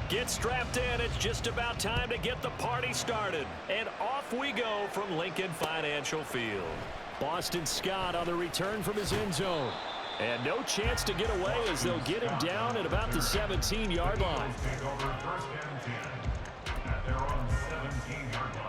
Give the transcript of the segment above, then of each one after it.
Get strapped in. It's just about time to get the party started. And off we go from Lincoln Financial Field. Boston Scott on the return from his end zone. And no chance to get away as they'll get him down at about the 17-yard line. Take over first and 10 at their own 17-yard line.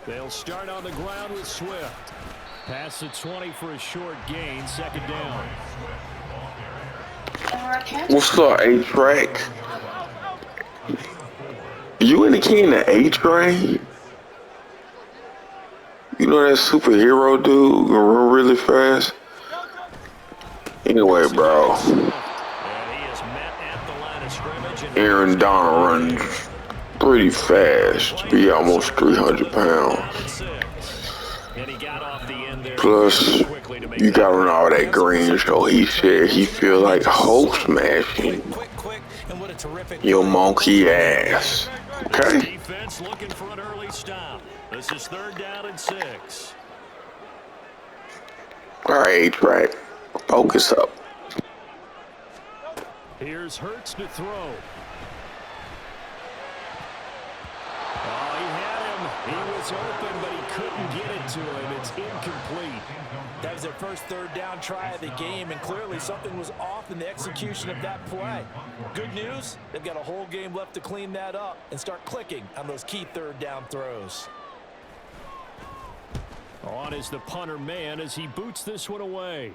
They'll start on the ground with Swift. Pass the 20 for a short gain, second down. What's up, A-Track? You in the king of A-Train? You know that superhero dude who can run really fast? Anyway, bro. Aaron Donald runs pretty fast. He almost 300 pounds. Plus, you got on all that green, so he said he feel like Hulk smashing your monkey ass. Okay? Defense looking for an early stop. This is 3rd down and 6. All right, right. Focus up. Here's Hurts to throw. Oh, he had him. He was open, but he couldn't get it to him. It's incomplete. That was their first 3rd down try of the game, and clearly something was off in the execution of that play. Good news, they've got a whole game left to clean that up and start clicking on those key 3rd down throws. On is the punter man as he boots this one away.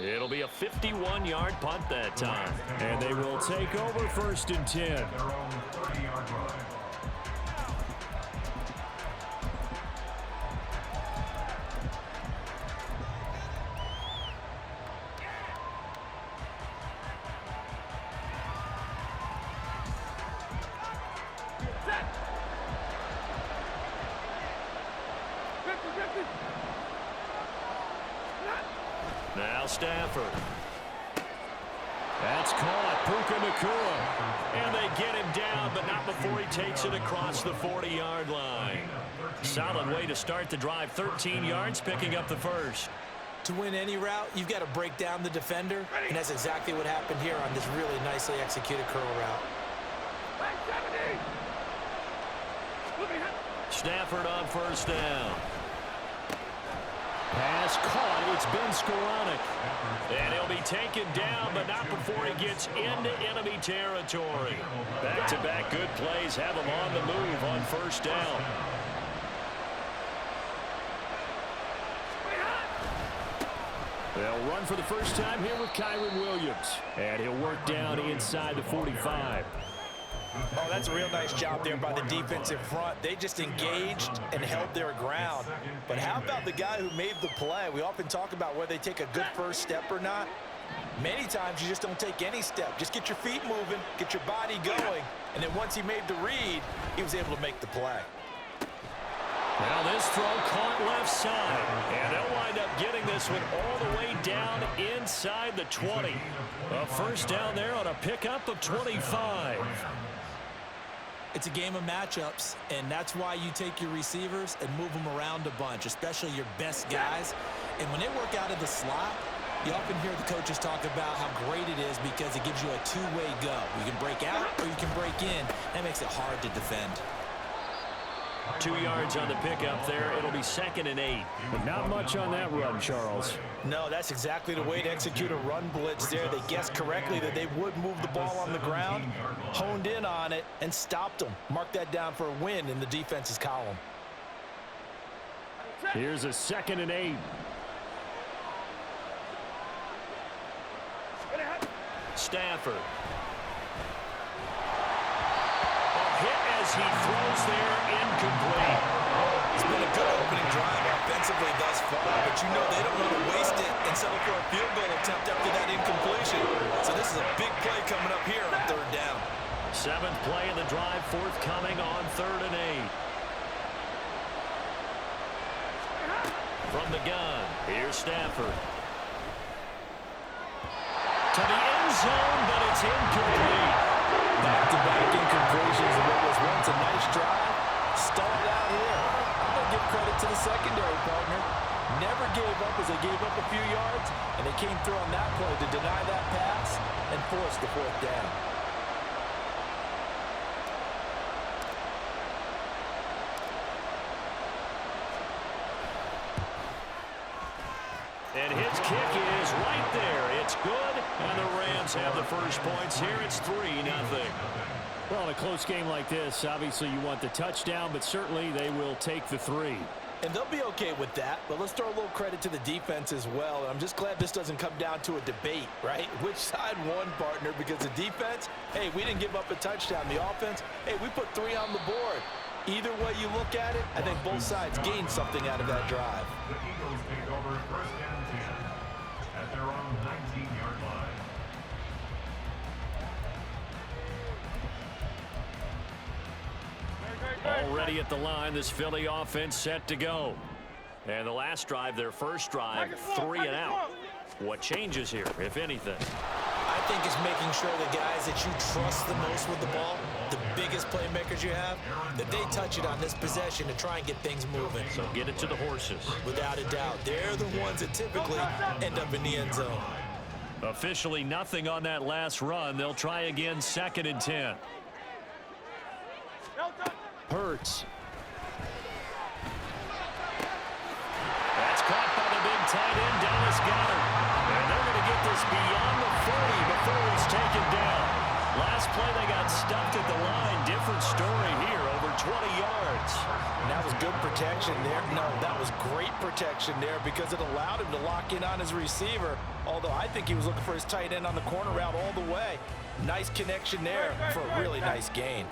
It'll be a 51-yard punt that time. And they will take over 1st and 10. Their own 30-yard line. Now Stafford. That's caught. Puka Nacua. And they get him down, but not before he takes it across the 40-yard line. Solid way to start the drive. 13 yards, picking up the first. To win any route, you've got to break down the defender, and that's exactly what happened here on this really nicely executed curl route. Stafford on 1st down. Pass caught. It's Ben Skoranek. And he'll be taken down, but not before he gets into enemy territory. Back-to-back good plays have him on the move on 1st down. They'll run for the first time here with Kyron Williams. And he'll work down inside the 45. Oh, that's a real nice job there by the defensive front. They just engaged and held their ground. But how about the guy who made the play? We often talk about whether they take a good first step or not. Many times you just don't take any step. Just get your feet moving, get your body going. And then once he made the read, he was able to make the play. Now this throw caught left side. And they'll wind up getting this one all the way down inside the 20. A first down there on a pickup of 25. It's a game of matchups, and that's why you take your receivers and move them around a bunch, especially your best guys. And when they work out of the slot, you often hear the coaches talk about how great it is because it gives you a two-way go. You can break out or you can break in. That makes it hard to defend. 2 yards on the pickup there. It'll be 2nd and 8. But not much on that run, Charles. No, that's exactly the way to execute a run blitz there. They guessed correctly that they would move the ball on the ground, honed in on it, and stopped them. Mark that down for a win in the defense's column. Here's a 2nd and 8. Stafford. Hit as he throws there, incomplete. It's been a good opening drive offensively thus far, but you know they don't want to waste it and settle for a field goal attempt after that incompletion. So this is a big play coming up here on 3rd down. 7th play of the drive forthcoming on 3rd and 8. From the gun, here's Stafford. To the end zone, but it's incomplete. Back-to-back incompletions of what was once a nice drive. Stalled out here. I'm going to give credit to the secondary partner. Never gave up as they gave up a few yards, and they came through on that play to deny that pass and force the fourth down. And his kick is right there. It's good, and the Rams have the first points here. It's 3-0. Well, in a close game like this, obviously you want the touchdown, but certainly they will take the 3. And they'll be okay with that, but let's throw a little credit to the defense as well. And I'm just glad this doesn't come down to a debate, right? Which side won, partner? Because the defense, hey, we didn't give up a touchdown. The offense, hey, we put 3 on the board. Either way you look at it, I think both sides gained something out of that drive. The Eagles take over first and 10 at their own 19-yard line. Already at the line, this Philly offense set to go. And the last drive, their first drive, 3 and out. What changes here, if anything? I think it's making sure the guys that you trust the most with the ball, the biggest playmakers you have, that they touch it on this possession to try and get things moving. So get it to the horses. Without a doubt, they're the ones that typically end up in the end zone. Officially nothing on that last run. They'll try again, 2nd and 10. Hurts. That's caught by the big tight end, Dallas Goedert. And they're going to get this beyond the 40 before it's taken down. Last play, they got stuffed at the line. Different story here, over 20 yards. And that was good protection there. No, that was great protection there because it allowed him to lock in on his receiver. Although I think he was looking for his tight end on the corner route all the way. Nice connection there for a really nice gain.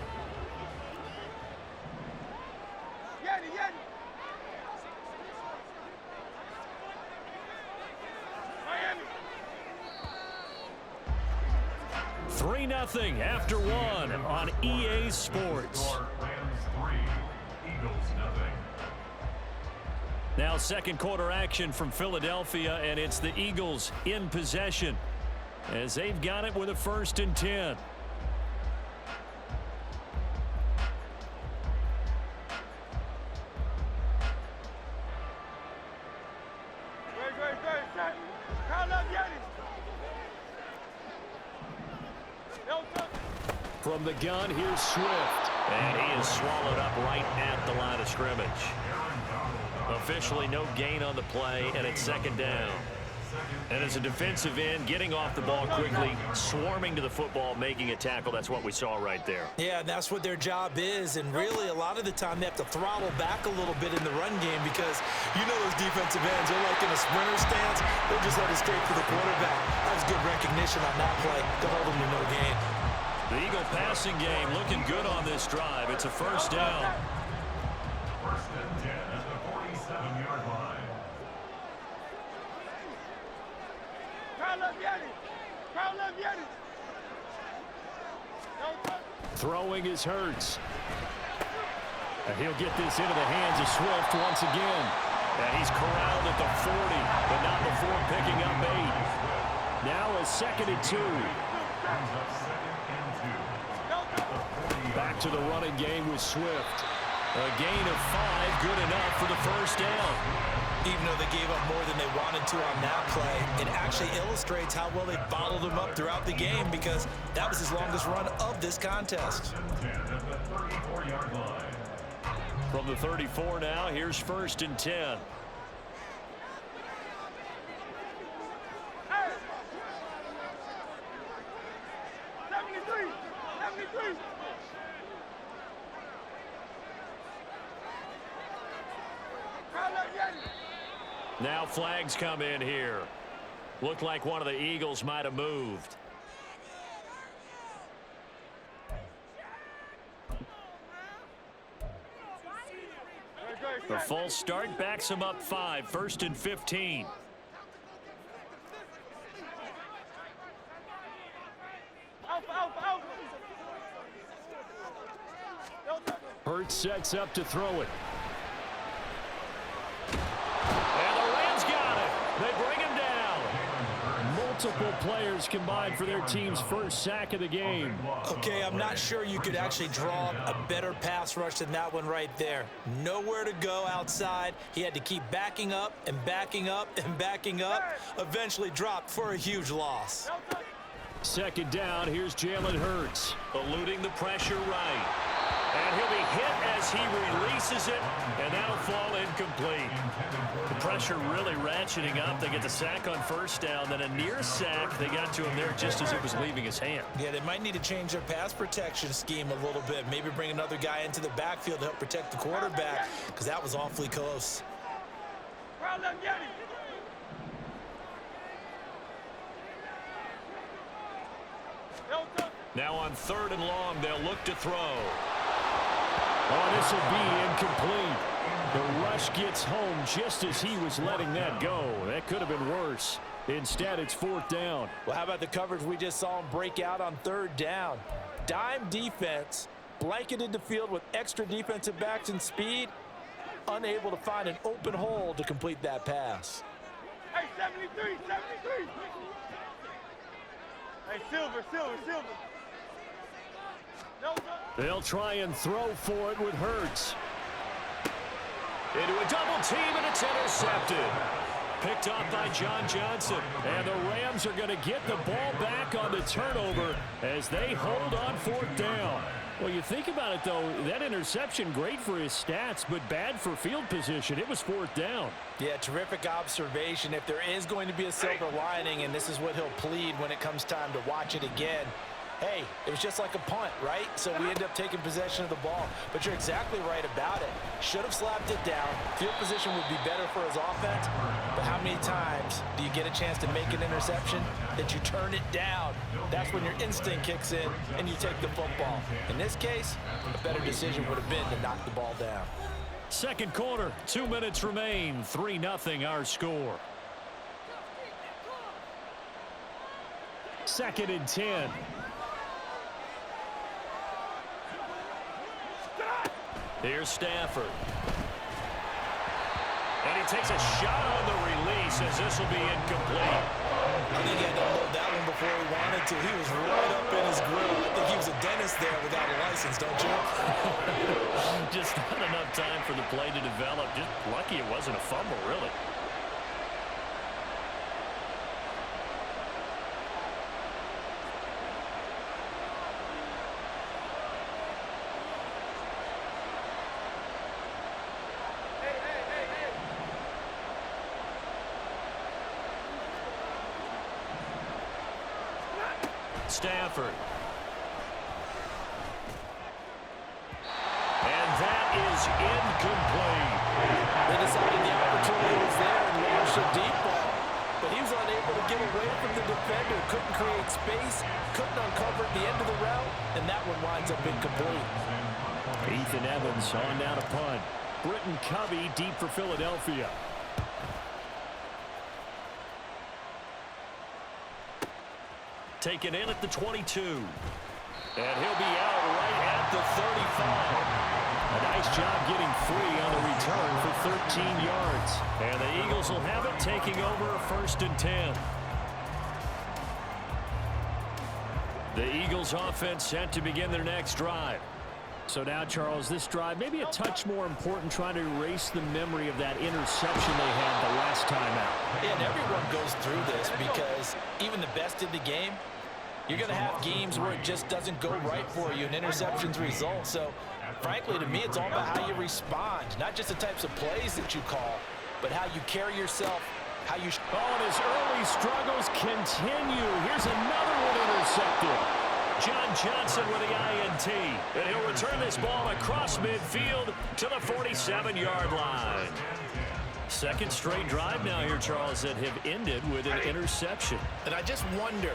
Miami. 3-0 after 1 on EA Sports. Rams 3, Eagles 0. Now second quarter action from Philadelphia, and it's the Eagles in possession as they've got it with a 1st and 10. From the gun, here's Swift. And he is swallowed up right at the line of scrimmage. Officially no gain on the play, and it's 2nd down. And as a defensive end, getting off the ball quickly, swarming to the football, making a tackle, that's what we saw right there. Yeah, and that's what their job is. And really, a lot of the time, they have to throttle back a little bit in the run game because you know those defensive ends, they're like in a sprinter stance. They'll just let it straight for the quarterback. That was good recognition on that play to hold them to no gain. The Eagle passing game looking good on this drive. It's a 1st down. 1st and 10 at the 47-yard line. Throwing is Hurts. And he'll get this into the hands of Swift once again. And he's corralled at the 40, but not before picking up 8. Now a 2nd and 2. Back to the running game with Swift. A gain of 5, good enough for the 1st down. Even though they gave up more than they wanted to on that play, it actually illustrates how well they bottled him up throughout the game because that was his longest run of this contest. From the 34 now, here's 1st and 10. Now flags come in here. Looked like one of the Eagles might have moved. The false start backs him up 5, 1st and 15. Hurts sets up to throw it. And multiple players combined for their team's first sack of the game. Okay, I'm not sure you could actually draw a better pass rush than that one right there. Nowhere to go outside. He had to keep backing up and backing up and backing up. Eventually dropped for a huge loss. Second down, here's Jalen Hurts. Eluding the pressure right. And he'll be hit as he releases it, and that'll fall incomplete. The pressure really ratcheting up. They get the sack on first down, then a near sack. They got to him there just as it was leaving his hand. Yeah, they might need to change their pass protection scheme a little bit. Maybe bring another guy into the backfield to help protect the quarterback, because that was awfully close. Now on 3rd and long, they'll look to throw. Oh, this will be incomplete. The rush gets home just as he was letting that go. That could have been worse. Instead, it's 4th down. Well, how about the coverage we just saw him break out on 3rd down? Dime defense, blanketed the field with extra defensive backs and speed, unable to find an open hole to complete that pass. Hey, 73, 73. Hey, Silver. No, no. They'll try and throw for it with Hurts. Into a double team, and it's intercepted. Picked off by John Johnson. And the Rams are going to get the ball back on the turnover as they hold on 4th down. Well, you think about it, though, that interception, great for his stats, but bad for field position. It was 4th down. Yeah, terrific observation. If there is going to be a silver lining, and this is what he'll plead when it comes time to watch it again, hey, it was just like a punt, right? So we ended up taking possession of the ball. But you're exactly right about it. Should have slapped it down. Field position would be better for his offense. But how many times do you get a chance to make an interception that you turn it down? That's when your instinct kicks in and you take the football. In this case, a better decision would have been to knock the ball down. Second quarter, 2 minutes remain. 3-0 our score. 2nd and 10. Here's Stafford. And he takes a shot on the release as this will be incomplete. I think he had to load that one before he wanted to. He was right up in his grill. I think he was a dentist there without a license, don't you? Just not enough time for the play to develop. Just lucky it wasn't a fumble, really. Stafford. And that is incomplete. They decided the opportunity was there and launched a deep ball. But he was unable to get away from the defender. Couldn't create space. Couldn't uncover at the end of the route. And that one winds up incomplete. Ethan Evans on down a punt. Britton Covey deep for Philadelphia. Taken in at the 22. And he'll be out right at the 35. A nice job getting free on the return for 13 yards. And the Eagles will have it, taking over 1st and 10. The Eagles offense set to begin their next drive. So now, Charles, this drive maybe a touch more important, trying to erase the memory of that interception they had the last time out. And everyone goes through this because even the best in the game, you're going to have games where it just doesn't go right for you and interceptions result. So, frankly, to me, it's all about how you respond, not just the types of plays that you call, but how you carry yourself, how you... Oh, and his early struggles continue. Here's another one intercepted. John Johnson with the INT. And he'll return this ball across midfield to the 47-yard line. Second straight drive now here, Charles, that have ended with an interception. And I just wonder,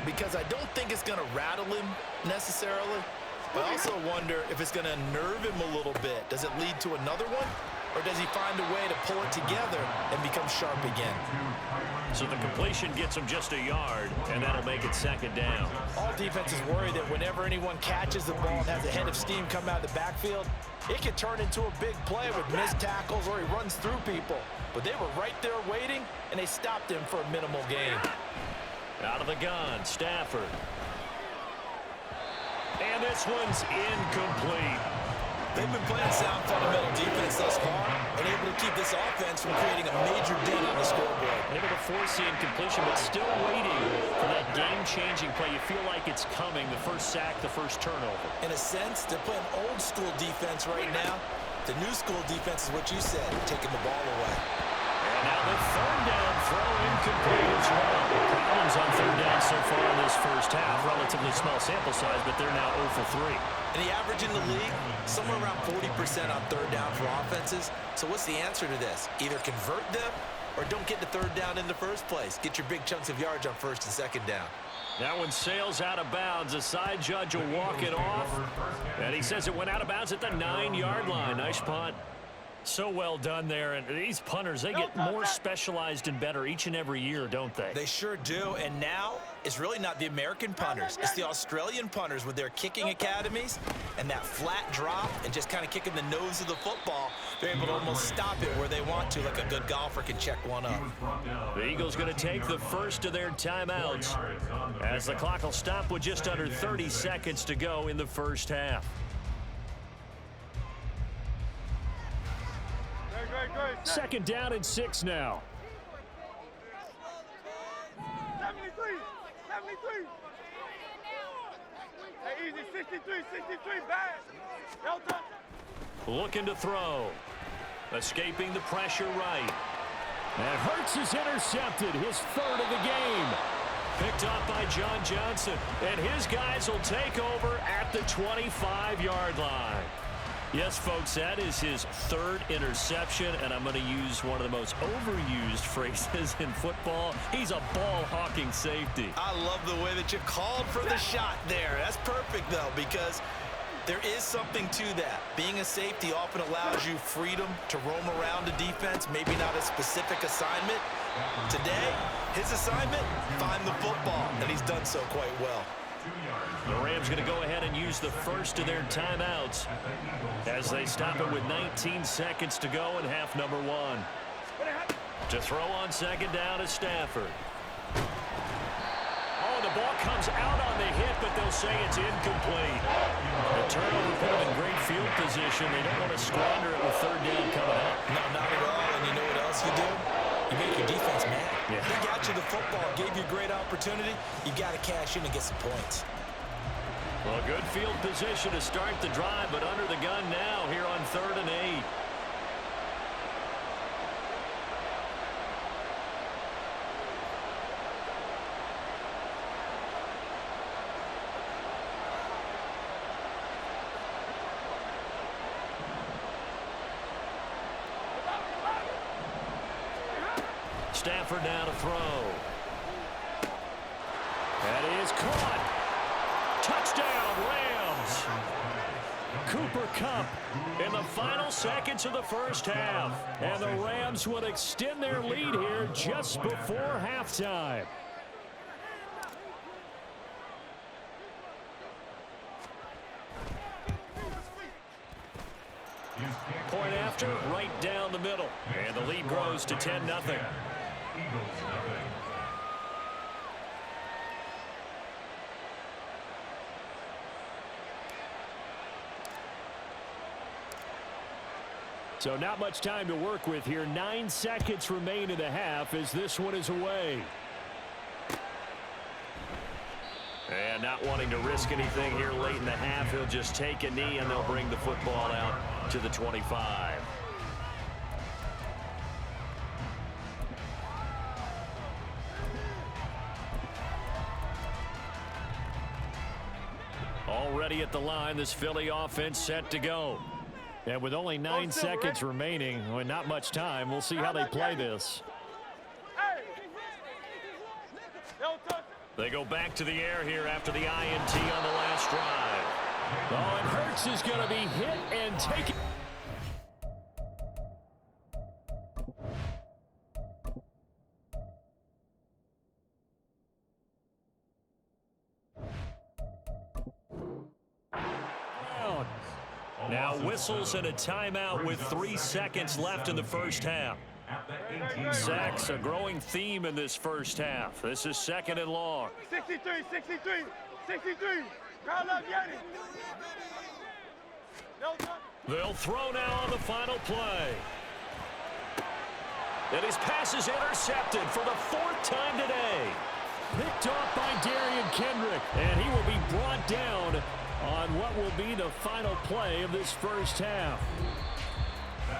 because I don't think it's going to rattle him necessarily, but I also wonder if it's going to nerve him a little bit. Does it lead to another one? Or does he find a way to pull it together and become sharp again? So the completion gets him just a yard, and that'll make it 2nd down. All defenses worry that whenever anyone catches the ball and has a head of steam come out of the backfield, it can turn into a big play with missed tackles or he runs through people. But they were right there waiting, and they stopped him for a minimal gain. Out of the gun, Stafford. And this one's incomplete. They've been playing sound fundamental defense thus far and able to keep this offense from creating a major dent on the scoreboard. Able to force the incompletion, but still waiting for that game-changing play. You feel like it's coming, the first sack, the first turnover. In a sense, they're playing old-school defense right now. The new-school defense is what you said, taking the ball away. And now the third down throw incomplete as well. Problems on third down so far in this first half. Relatively small sample size, but they're now 0 for 3. And the average in the league, somewhere around 40% on third down for offenses. So what's the answer to this? Either convert them or don't get the third down in the first place. Get your big chunks of yards on first and second down. That one sails out of bounds. The side judge will walk it off. And he says it went out of bounds at the 9-yard line. Nice punt. So well done there. And these punters, they get more specialized and better each and every year, don't they? They sure do. And now it's really not the American punters. It's the Australian punters with their kicking academies and that flat drop and just kind of kicking the nose of the football. They're able to almost stop it where they want to, like a good golfer can check one up. The Eagles going to take the first of their timeouts as the clock will stop with just under 30 seconds to go in the first half. Second down and 6 now. 73, 73. Hey, easy, 63, 63, bad. No touch. Looking to throw. Escaping the pressure right. And Hurts is intercepted, his third of the game. Picked up by John Johnson. And his guys will take over at the 25-yard line. Yes, folks, that is his third interception, and I'm going to use one of the most overused phrases in football. He's a ball-hawking safety. I love the way that you called for the shot there. That's perfect, though, because there is something to that. Being a safety often allows you freedom to roam around the defense, maybe not a specific assignment. Today, his assignment, find the football, and he's done so quite well. The Rams going to go ahead and use the first of their timeouts as they stop it with 19 seconds to go in half number 1. To throw on second down is Stafford. Oh, the ball comes out on the hit, but they'll say it's incomplete. The turnover put them in great field position. They don't want to squander it with third down coming up. No, not at all. And you know what else you do? You make your defense mad. Yeah. They got you the football, gave you a great opportunity. You got to cash in and get some points. Well, good field position to start the drive, but under the gun now here on 3rd and 8. Stafford now to throw. That is caught. Touchdown, Rams. Cooper Kupp in the final seconds of the first half. And the Rams would extend their lead here just before halftime. Point after, right down the middle. And the lead grows to 10-0. So not much time to work with here. 9 seconds remain in the half as this one is away. And not wanting to risk anything here late in the half, he'll just take a knee and they'll bring the football out to the 25. Already at the line, this Philly offense set to go. And with only 9 seconds remaining, well, not much time, we'll see how they play this. They go back to the air here after the INT on the last drive. Oh, and Hurts is going to be hit and taken. Now whistles and a timeout with 3 seconds left in the first half. at the 18-yard Sacks, a line. growing theme in this first half. This is 2nd and long. 63, 63, 63. Crowd left, Yanni. No time. They'll throw now on the final play. And his pass is intercepted for the 4th time today. Picked off by Darian Kendrick, and he will be brought down on what will be the final play of this first half.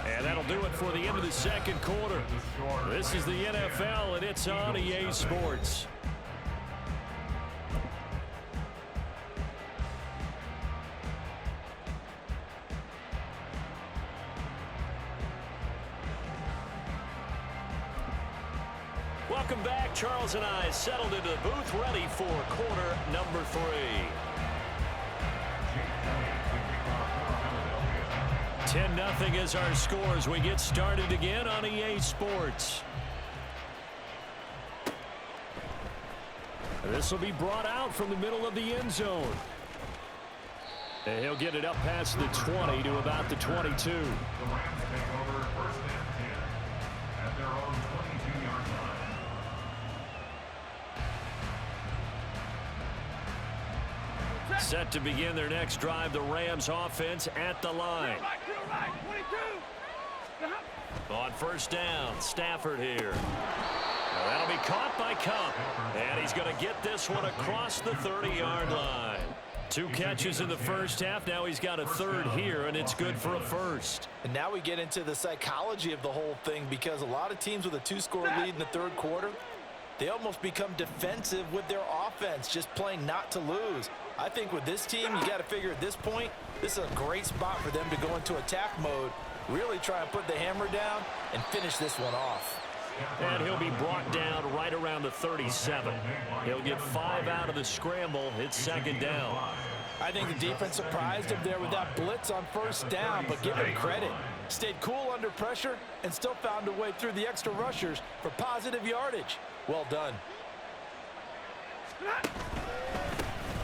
And that'll do it for the end of the second quarter. This is the NFL, and it's on EA Sports. Welcome back. Charles and I settled into the booth, ready for quarter number 3. 10-0 is our score as we get started again on EA Sports. This will be brought out from the middle of the end zone. And he'll get it up past the 20 to about the 22. The Rams take over 1st and 10 at their own 22-yard line. Set to begin their next drive, the Rams offense at the line. Right, 22. On 1st down, Stafford here. Now that'll be caught by Cup. And he's going to get this one across the 30-yard line. 2 catches in the first half. Now he's got a 3rd here, and it's good for a 1st. And now we get into the psychology of the whole thing, because a lot of teams with a 2-score lead in the 3rd quarter, they almost become defensive with their offense, just playing not to lose. I think with this team, you got to figure at this point, this is a great spot for them to go into attack mode, really try and put the hammer down and finish this one off. And he'll be brought down right around the 37. He'll get 5 out of the scramble. It's 2nd down. I think the defense surprised him there with that blitz on 1st down, but give him credit. Stayed cool under pressure and still found a way through the extra rushers for positive yardage. Well done.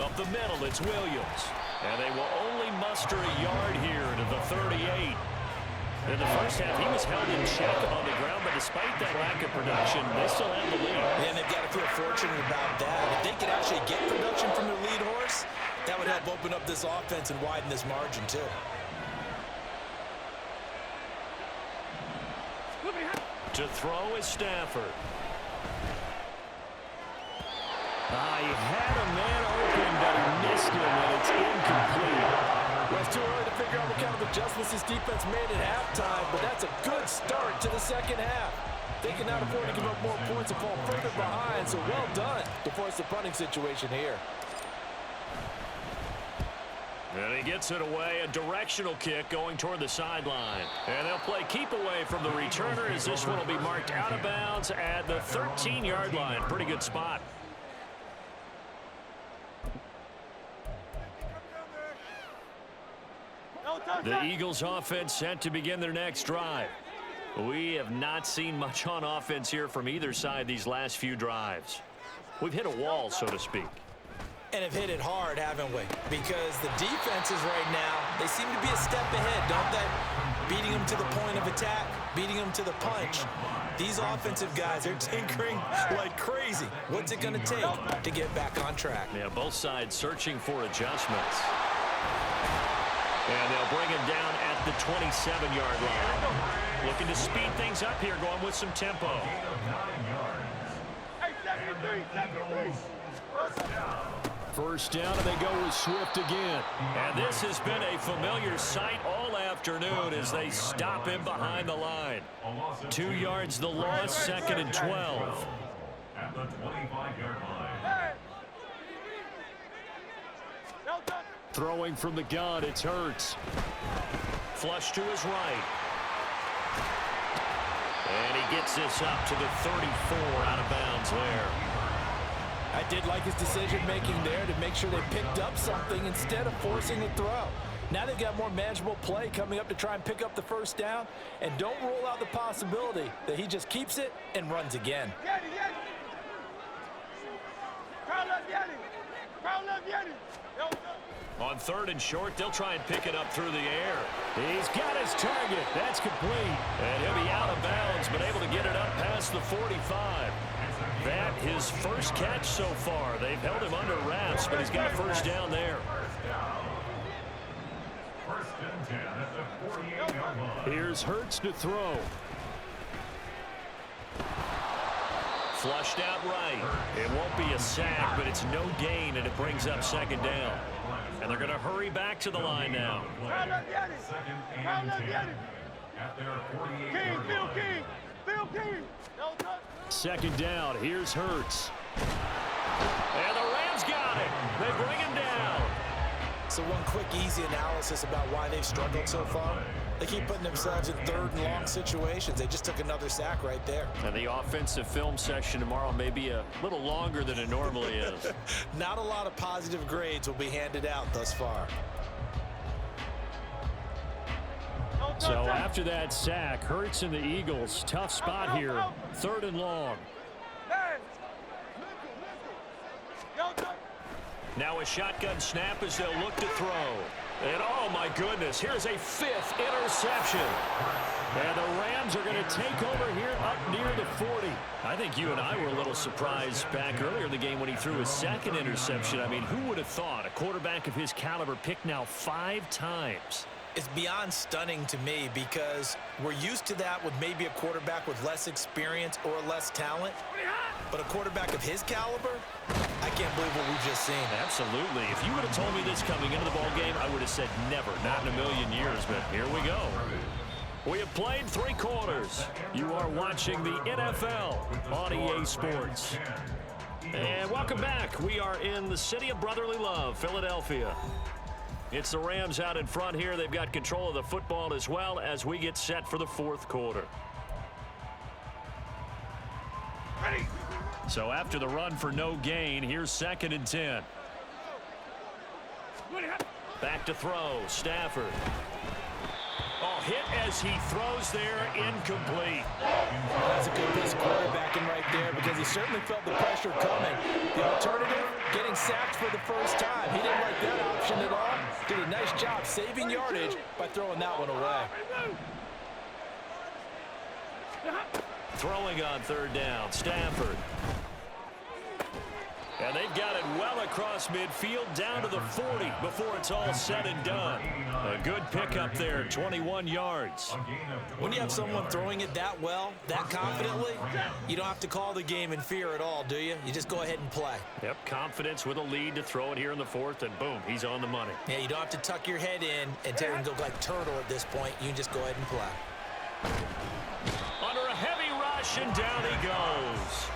Up the middle, it's Williams. And they will only muster a yard here to the 38. In the first half, he was held in check on the ground, but despite that lack of production, they still have the lead. And they've got to feel fortunate about that. If they could actually get production from their lead horse, that would help open up this offense and widen this margin, too. To throw is Stafford. He had a man open, but he missed him, and it's incomplete. Well, it's too early to figure out what kind of adjustments this defense made at halftime, but that's a good start to the second half. They cannot afford to give up more points and fall further behind, so well done to force the punting situation here. And he gets it away, a directional kick going toward the sideline. And they'll play keep away from the returner as this one will be marked out of bounds at the 13-yard line. Pretty good spot. The Eagles offense set to begin their next drive. We have not seen much on offense here from either side these last few drives. We've hit a wall, so to speak. And have hit it hard, haven't we? Because the defenses right now, they seem to be a step ahead, don't they? Beating them to the point of attack, beating them to the punch. These offensive guys are tinkering like crazy. What's it going to take to get back on track? Yeah, both sides searching for adjustments. And they'll bring him down at the 27-yard line. Looking to speed things up here, going with some tempo. Hey, 73, 73. First down, and they go with Swift again. And this has been a familiar sight all afternoon as they stop him behind the line. 2 yards the loss, 2nd and 12. At the 25-yard line. Throwing from the gun, it's Hurts. Flush to his right. And he gets this up to the 34, out of bounds there. I did like his decision-making there to make sure they picked up something instead of forcing the throw. Now they've got more manageable play coming up to try and pick up the first down, and don't rule out the possibility that he just keeps it and runs again. On 3rd and short, they'll try and pick it up through the air. He's got his target. That's complete. And he'll be out of bounds, but able to get it up past the 45. That his first catch so far. They've held him under wraps, but he's got a first down there. First and 10 at the 48-yard line. Here's Hurts to throw. Flushed out right. It won't be a sack, but it's no gain, and it brings up 2nd down. And they're going to hurry back to the line now. Second and 10 at their 48-yard line. Bill King. 2nd down. Here's Hurts. And the Rams got it. They bring him down. So one quick, easy analysis about why they've struggled so far. They keep putting themselves in 3rd and long situations. They just took another sack right there. And the offensive film session tomorrow may be a little longer than it normally is. Not a lot of positive grades will be handed out thus far. So after that sack, Hurts and the Eagles, tough spot here. 3rd and long. Now a shotgun snap as they'll look to throw. And oh my goodness, here's a 5th interception. And the Rams are going to take over here up near the 40. I think you and I were a little surprised back earlier in the game when he threw his 2nd interception. I mean, who would have thought a quarterback of his caliber picked now 5 times? It's beyond stunning to me because we're used to that with maybe a quarterback with less experience or less talent. But a quarterback of his caliber, I can't believe what we've just seen. Absolutely. If you would have told me this coming into the ballgame, I would have said never, not in a million years, but here we go. We have played 3 quarters. You are watching the NFL on EA Sports. And welcome back. We are in the city of brotherly love, Philadelphia. It's the Rams out in front here. They've got control of the football as well as we get set for the 4th quarter. So after the run for no gain, here's 2nd and 10. Back to throw, Stafford. Oh, hit as he throws there, incomplete. That's a good piece of quarterbacking right there because he certainly felt the pressure coming. The alternative, getting sacked for the first time. He didn't like that option at all. Did a nice job saving yardage by throwing that one away. Throwing on 3rd down, Stafford. And they've got it well across midfield down to the 40 before it's all said and done. A good pickup there, 21 yards. When you have someone throwing it that well, that confidently, you don't have to call the game in fear at all, do you? You just go ahead and play. Yep, confidence with a lead to throw it here in the 4th, and boom, he's on the money. Yeah, you don't have to tuck your head in and go like turtle at this point. You can just go ahead and play. Under a heavy rush, and down he goes.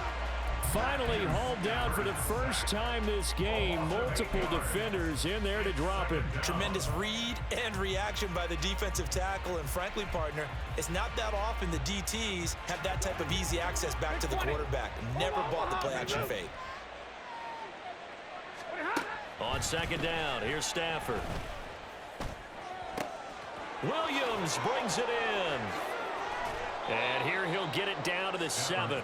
Finally hauled down for the first time this game. Multiple defenders in there to drop him. Tremendous read and reaction by the defensive tackle. And frankly, partner, it's not that often the DTs have that type of easy access back to the quarterback. Never bought the play-action fake. On 2nd down, here's Stafford. Williams brings it in. And here he'll get it down to the 7.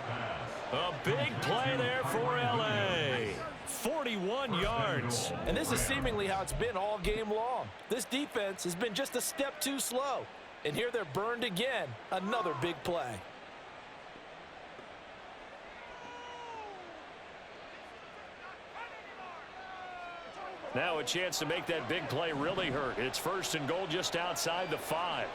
A big play there for L.A. 41 yards. And this is seemingly how it's been all game long. This defense has been just a step too slow. And here they're burned again. Another big play. Now a chance to make that big play really hurt. It's 1st and goal just outside the 5.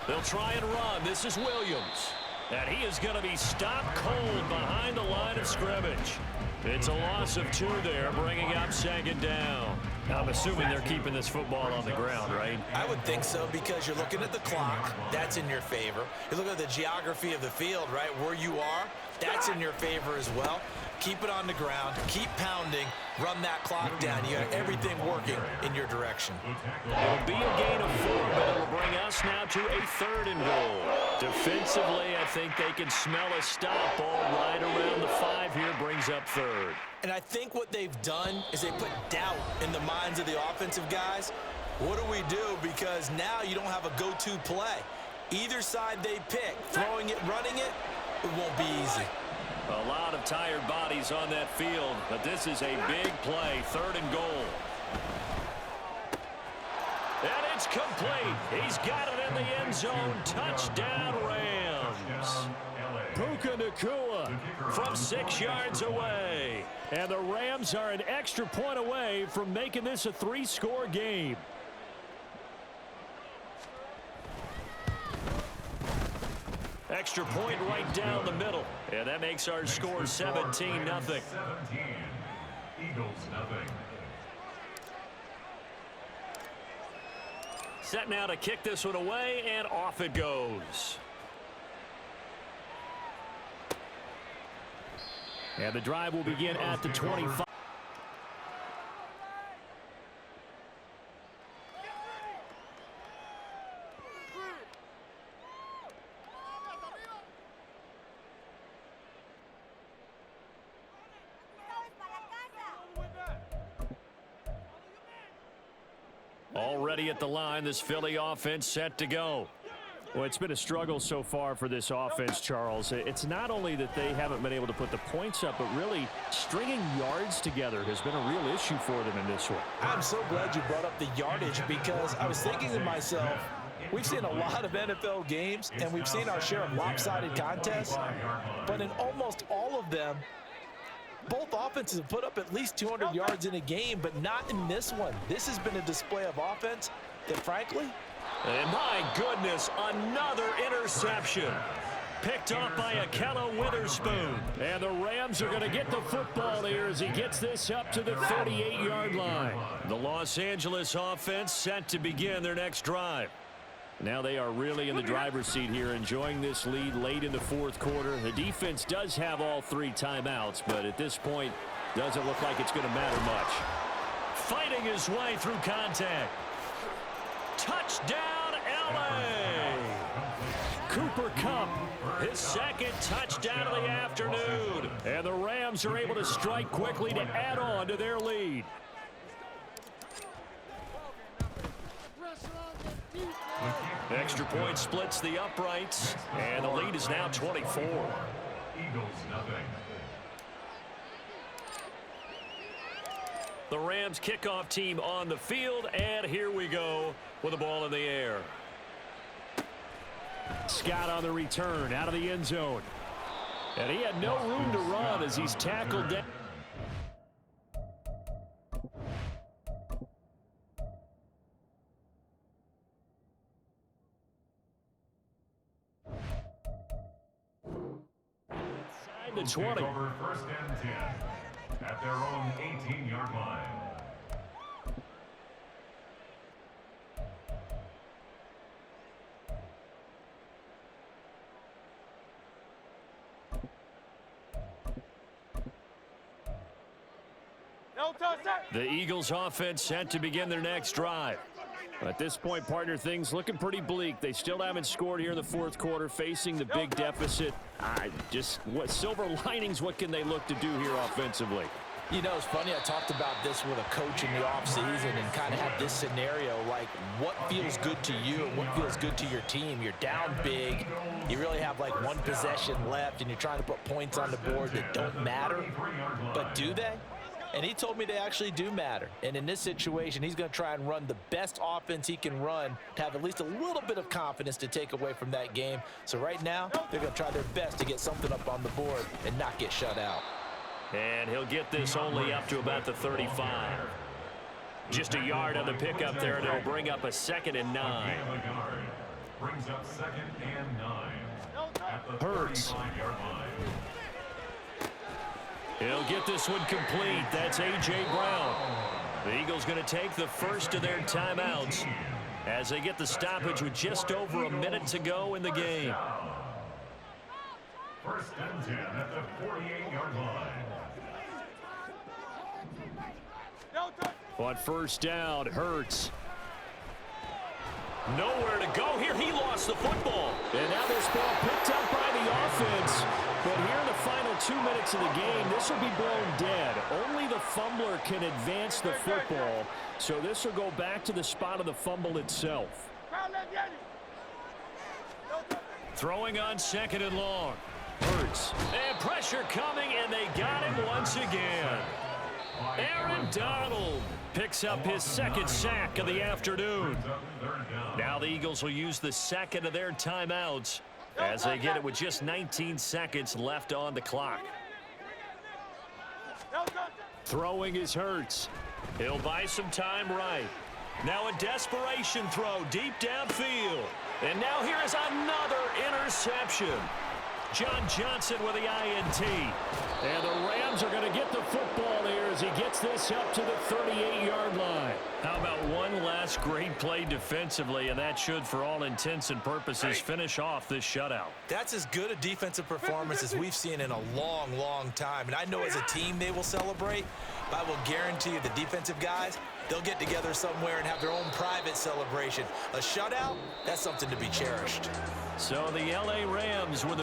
They'll try and run. This is Williams. And he is going to be stopped cold behind the line of scrimmage. It's a loss of 2 there, bringing up 2nd down. I'm assuming they're keeping this football on the ground, right? I would think so because you're looking at the clock. That's in your favor. You look at the geography of the field, right, where you are. That's in your favor as well. Keep it on the ground. Keep pounding. Run that clock down. You got everything working in your direction. It'll be a gain of 4, but it'll bring us now to a 3rd and goal. Defensively, I think they can smell a stop ball right around the 5 here. Brings up 3rd. And I think what they've done is they put doubt in the minds of the offensive guys. What do we do? Because now you don't have a go-to play. Either side they pick, throwing it, running it, it won't be easy. A lot of tired bodies on that field, but this is a big play, 3rd and goal. And it's complete. He's got it in the end zone. Touchdown, Rams. Puka Nacua from 6 yards away. And the Rams are an extra point away from making this a 3-score game. Extra point right down the middle. And that makes our score 17-0. 17. Eagles nothing. Set now to kick this one away, and off it goes. And the drive will begin at the 25. Already at the line, this Philly offense set to go. Well, it's been a struggle so far for this offense, Charles. It's not only that they haven't been able to put the points up, but really stringing yards together has been a real issue for them in this one. I'm so glad you brought up the yardage, because I was thinking to myself, we've seen a lot of NFL games, and we've seen our share of lopsided contests, but in almost all of them, both offenses have put up at least 200 yards in a game, but not in this one. This has been a display of offense that, frankly... And my goodness, another interception. Picked off by Akello Witherspoon. And the Rams are going to get the football here as he gets this up to the 38-yard line. The Los Angeles offense set to begin their next drive. Now they are really in the driver's seat here, enjoying this lead late in the 4th quarter. The defense does have all 3 timeouts, but at this point, doesn't look like it's going to matter much. Fighting his way through contact. Touchdown, L.A. Cooper Kupp, his 2nd touchdown of the afternoon. And the Rams are able to strike quickly to add on to their lead. Extra point splits the uprights, and the lead is now 24. Eagles nothing. The Rams kickoff team on the field, and here we go with the ball in the air. Scott on the return out of the end zone. And he had no room to run as he's tackled down. The 20. Over 1st and 10 at their own 18-yard line. The Eagles offense set to begin their next drive. At this point, partner, things looking pretty bleak. They still haven't scored here in the 4th quarter, facing the big deficit. What silver linings, what can they look to do here offensively? You know, it's funny, I talked about this with a coach in the offseason and kind of had this scenario, like what feels good to you and what feels good to your team. You're down big, you really have like 1 possession left, and you're trying to put points on the board that don't matter. But do they? And he told me they actually do matter. And in this situation, he's going to try and run the best offense he can run to have at least a little bit of confidence to take away from that game. So right now, they're going to try their best to get something up on the board and not get shut out. And he'll get this only up to about the 35. Just a yard on the pickup there, and it'll bring up a 2nd and 9. Brings up 2nd and 9 at the Hurts. 35-yard line. He'll get this one complete. That's A.J. Brown. The Eagles going to take the first of their timeouts as they get the stoppage with just over a minute to go in the game. 1st and 10 at the 48-yard line. On 1st down, Hurts. Nowhere to go here. He lost the football. And now this ball picked up by the offense. But here in the final 2 minutes of the game, this will be blown dead. Only the fumbler can advance the football. So this will go back to the spot of the fumble itself. Throwing on 2nd and long. Hurts. And pressure coming, and they got him once again. Aaron Donald picks up his second sack of the afternoon. Now the Eagles will use the second of their timeouts as they get it with just 19 seconds left on the clock. Throwing is Hurts. He'll buy some time right. Now a desperation throw deep downfield. And now here is another interception. John Johnson with the INT. And the Rams are going to get the football here as he gets this up to the 38-yard line. How about one last great play defensively, and that should, for all intents and purposes, finish off this shutout. That's as good a defensive performance as we've seen in a long, long time. And I know as a team they will celebrate, but I will guarantee you the defensive guys, they'll get together somewhere and have their own private celebration. A shutout, that's something to be cherished. So the L.A. Rams with